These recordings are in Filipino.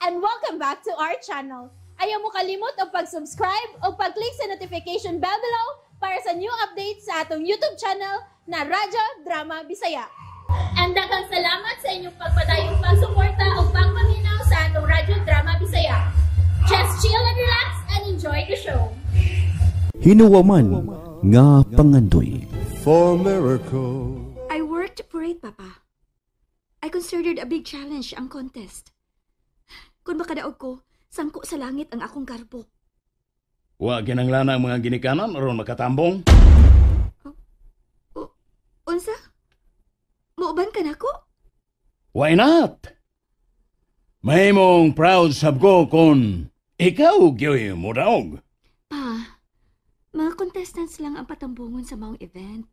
and welcome back to our channel. Ayaw mo kalimot o pag-subscribe o pag-click sa notification bell below para sa new updates sa atong YouTube channel na Radyo Drama Bisaya. And daghang salamat sa inyong pagpadayong pagsuporta o pagpaminaw sa atong Radyo Drama Bisaya. Just chill and relax and enjoy the show. Hinuwaman nga pangandoy. For miracle. I worked for it, Papa. I considered a big challenge ang contest. Kung makadaog ko, sangko sa langit ang akong karbo. Wa ginanglana ang mga ginikanan aron makatambong. Unsa? Muuban ka nako? Why not? May mong proud sab ko kung ikaw gyoy mo daog. Pa, mga contestants lang ang patambungon sa maong event.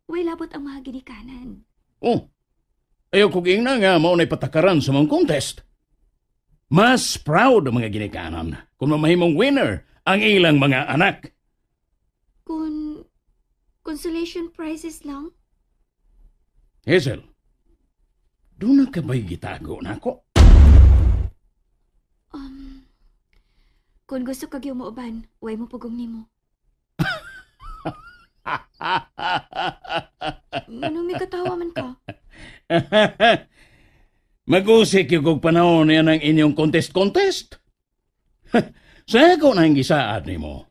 Way labot ang mga ginikanan. Oh, ayaw ko na nga maunay patakaran sa mga contest. Mas proud ang mga ginikanan kung mamahimong winner ang ilang mga anak. Kung consolation prizes lang? Hazel, doon na ka ba'y gitago na ako? Kung gusto ka gyud muuban, way mo pugong nimo. Anong may katawa man ka? Mag-usik yung kong panahon yan ang inyong contest. Sa ako na ang gisaad ni mo.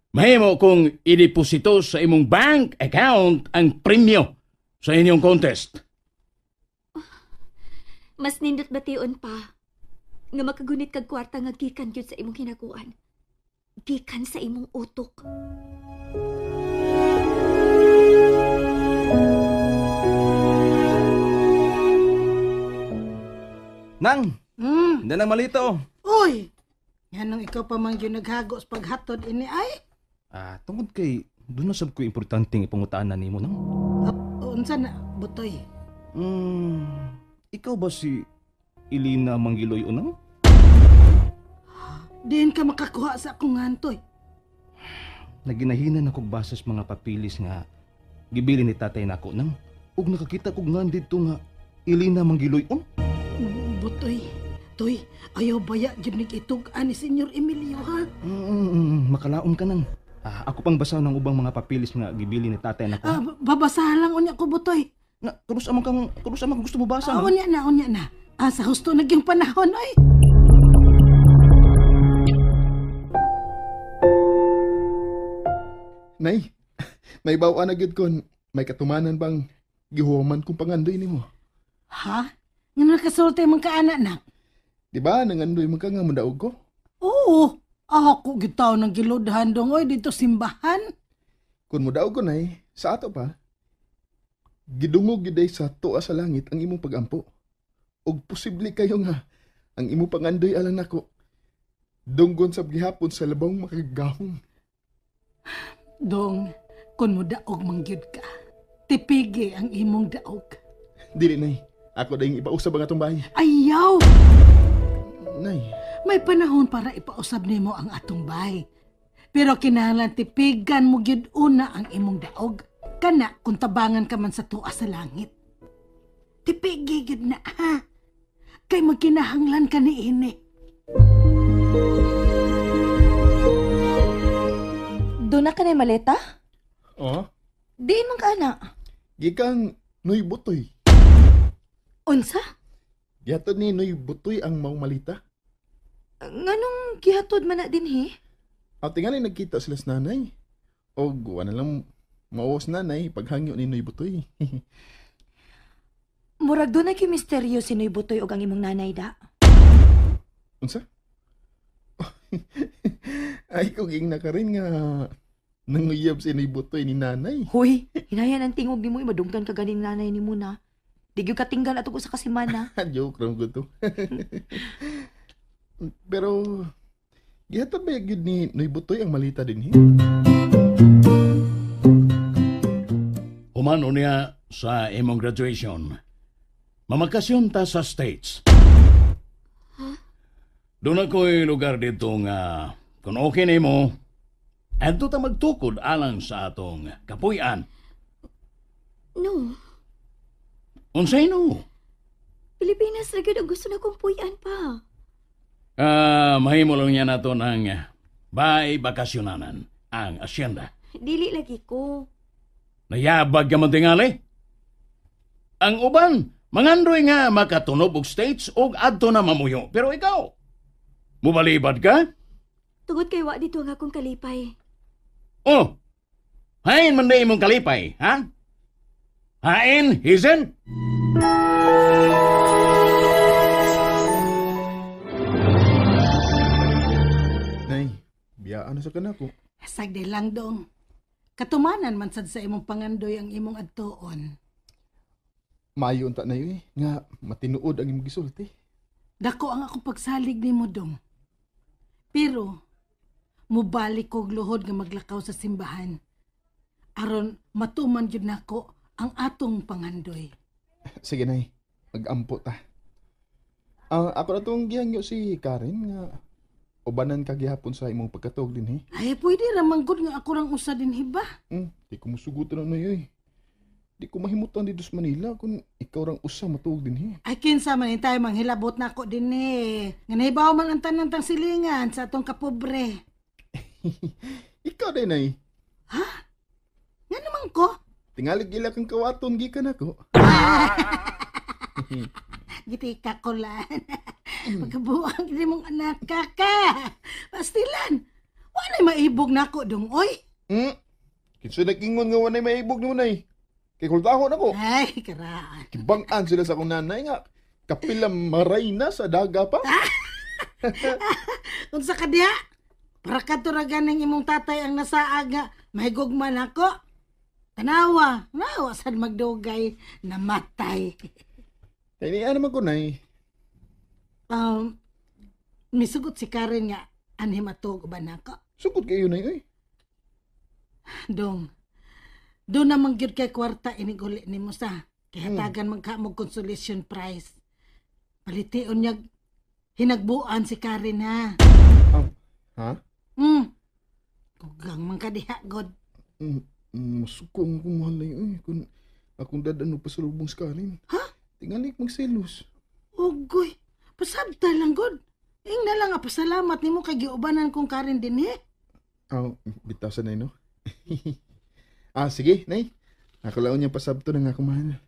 Mahimo kong ideposito sa imong bank account ang premyo sa inyong contest. Mas nindot bation pa. Nga makagunit kag kwarta nga gikan gyud sa imong hinakuan. Gikan sa imong utok. Nang! Hindi nang malito. Uy! Yan ang ikaw pa man yun naghagos paghatod ini ay? Tungod kay, doon na sab ko importanteng ipangutaan na nimo, Nang. Unsa na, Butoy? Ikaw ba si Ilina Manggiloy Unang? Diin ka makakuha sa akong ngantoy. Naginahinan ako basas mga papilis nga gibili ni tatay nako, Nang. Ug nakakita ko nga dito nga Ilina Manggiloy Un. Butoy, Toy, ayaw baya jud itug-an ni Senyor Emilio, ha? Makalaom ka, Nang. Ako pang basa ng ubang mga papilis nga gibili ni tatay nako. Babasahan lang unya ko, Butoy. Kurus amang gusto mo basa, Nang? Unya na. Sa husto nagyang panahon, ay. Nay, may bawa na gyud kon may katumanan bang gihuman kong pangandoy nimo. Ha? Nga nakasulti mong kaanak na? Di ba nangandoy mo ka nga mudaog ko? Oo. Ako gitaw ng giludhan dong, oy, dito simbahan. Kung mudaog ko, Nay, sa ato pa, gidungog giday sa tuwa sa langit ang imong pagampo. Og posible kayo nga ang imong pangandoy alang nako. Dunggon sa gihapon sa labong makagahom. Dong, kung mo daog mangyud ka, tipigi ang imong daog. Dili, Nay. Ako dahing ipausab ang atong bahay. Ayaw! Nay. May panahon para ipausab nimo ang atong bahay. Pero kinahanglan tipigan mo gyud una ang imong daog. Kana kung tabangan ka man sa tuwa sa langit. Tipigi gyud na, ha? Kay magkinahanglan ka ni ini. Doon na ka na maleta? Oh? Diin man ka na. Gikang Noy Butoy. Unsa? Gihatod ni Noy Butoy ang maong malita. Nganong gihatod man na din, he? At tingali nagkita sila sa nanay. O guwa na lang mawas nanay paghangyo ni Noy Butoy. Murag doon na misteryo si Noy Butoy o ang imong nanay da. Unsa? Ay kung ging na ka rin nga nanguyab si Noy Butoy ni nanay. Hoy, hinayan ang tingog ni mo, madunggan ka ganing nanay ni mo na. Di gyud katinggal ato ko sa kasimana. Joke lang ko to. Pero gihatod ba gyud ni Noy Butoy ang malita din, he? Humano niya sa imong graduation. Mamakasyon ta sa States. Doon ako'y lugar dito nga kung okay na mo, adto ta magtukod alang sa atong kapuy-an. No. Unsay no? Pilipinas ra gyud ang gusto na kong puy-an pa. Mahimo lang niya nato ng bay bakasyonanan ang asyenda. Dili lagi ko. Nayabag ka man tingali. Ang uban, mangandoy nga makatunob og states og adto na mamuyo. Pero ikaw, mubalibad ka? Tungod kay wa dito nga akong kalipay. Oh, hain man na imong kalipay, ha? Hain, hizen? Nay, biyaan na sa kanako. Sagdi lang dong. Katumanan man sad sa imong pangandoy ang imong adtuon. Maayo unta na yun nga matinuod ang imong gisulti. Dako ang ako pagsalig nimo dong. Pero mubalik kog luhod nga maglakaw sa simbahan. Aron matuman jud nako ang atong pangandoy. Sige, Nay. Mag-ampo ta. Ako na itong gihangyo si Karen nga ubanan ka gihapon sa imong pagkatog din, Ay, pwede ramang good nga ako rang usa din hiba. Di ko musugutan na yun, Di ko mahimutan dito sa Manila kung ikaw rang usa matuog din, Ay, kinsa man tayo manghilabot na ako din Nga nahibaw man ang tanang tang silingan sa atong kapobre. Ikaw din, Nay. Nga naman ko. Tingalig ila kang kawaton gikan ako. Gitika ko lan. Pagkabuang hindi mong anak ka. Pastilan. Walay maibog na ako dong, oy. Kinsa nag-ingon nga wanay maibog ni mo, Nay. Kay kultahon ako. Ay, karaan. Kibang-an sila sa akong nanay nga. Kapilang maray na sa daga pa. Unsa ka diha? Para ka turagan ng imong tatay ang nasaag nga mahigugman ako. Tanawa sad magdugay namatay. Kaya niya naman ko, Nay. Misugot si Karen nga anhi matog ba nako? Sukot kayo, Nay, Dong. Do namang gyud kay kwarta iniguli nimo sa. Kaya hatagan magkamog consolation prize. Palitiun niya hinagbuan si Karen ha. Ha? Kugang man ka diha, God. Masukong kumahal na yun, Kung akong dadano pa sa lubong sa Karen. Ha? Tingalik magselos. Ugoy, pasabta lang, God. Ing na lang pasalamat nimo kay giubanan kong Karen din Bitasan na no? Sige, Nay. Ako lang niya pasabto na nga kumahan.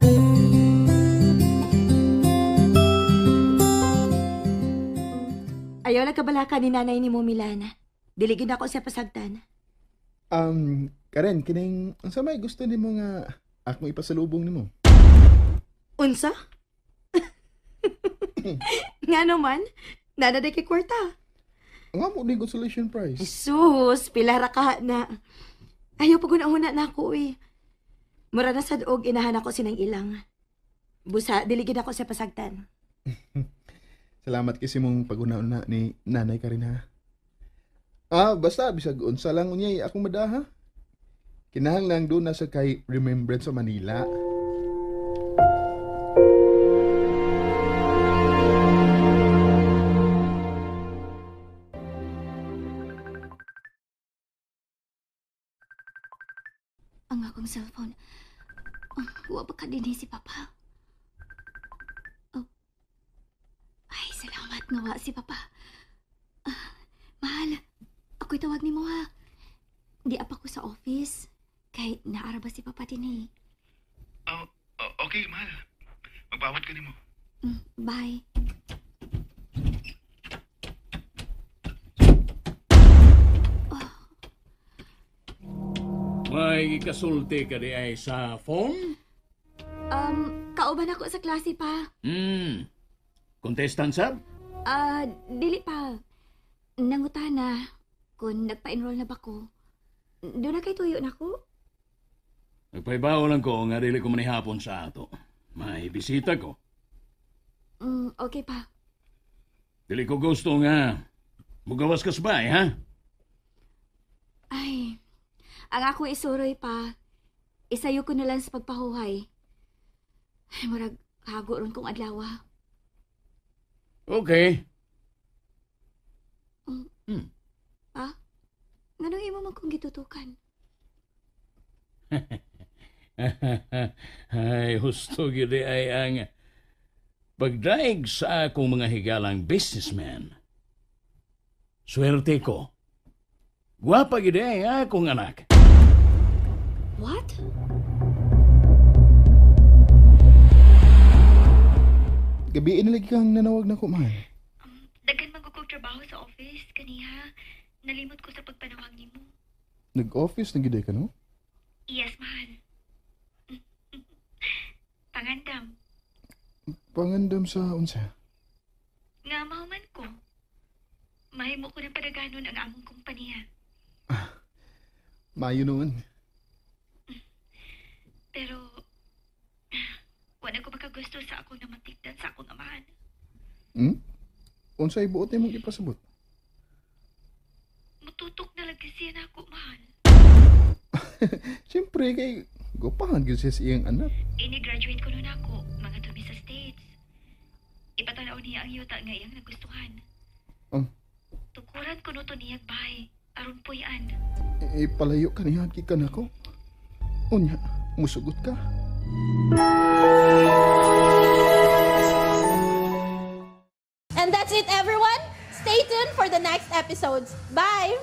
Ayaw lang kabalaka ni nanay ni mo, Milana. Diligin ako siya pasagtan. Karen, kining, ang samay gusto ni mo nga akong ipasalubong ni mo. Unsa? Nga naman, nanaday kay kwarta. Nga mo ni consolation prize. Jesus, pilara ka na. Ayaw pag-una-una na ako Mura na sa doog, inahan ako sinang ilang. Busa, diligin ako sa pasagtan. Salamat kasi mong pag-una-una ni nanay Karen, basta, bisag unsa lang unyay akong madaha. Kinahanglan doon na sa kay Remembrance sa Manila. Ang akong cellphone. Huwag ba ka din si Papa? Ay, salamat nawa si Papa. Mahal, ako'y tawag ni mo ha. Di apa ko sa office. Kay naaraba si Papa din Okay, mahal. Magbawat ka ni mo. Bye. May kasulti ka di ay sa phone? Kauban ako sa klase pa. Contestant sab? Dili pa. Nangutana kung nagpa-enroll na ba ko. Doon na kay tuyo na ko? Nagpaibaw lang ko nga dili ko manihapon sa ato. May bisita ko. Okay pa. Dili ko gusto nga mugawas ka sa bahay, ha? Ay, ang ako isuroy pa. Isayo ko na lang sa pagpahuhay. Ay, marag hago ron kong adlawa. Okay. Pa? Nganong imo man kong gitutukan? Ay, husto gidi ay ang pagdaig sa akong mga higalang businessman Swerte ko. Gwapa gid ay akong anak. What? Gabi lagi kang nanawag na ko, mahal. Daghan magugog trabaho sa office kaniha. Nalimot ko sa pagpanawag nimo. Nag-office na giday ka, no? Yes, mahal. Pangandam. Pangandam sa unsa. Nga mahuman ko. Mahimo ko ng padaganon ang among kumpanya. Mayo noon. Pero, wala ko makagusto sa akong namatikdan sa akong amahan. Unsay buot nimong ipasabot? Mututok na lagi siya na ako, mahal. Siyempre, kay gupahan gyud siya sa iyang anak. Ini-graduate ko nun ako, mga dumi sa States. Ipatanaw niya ang yuta nga iyang nagustuhan. Tukuran ko no to niyag bahay, aron po yan. Palayo ka niya, ka na ko. Unya, musugot ka. And that's it, everyone. Stay tuned for the next episodes. Bye!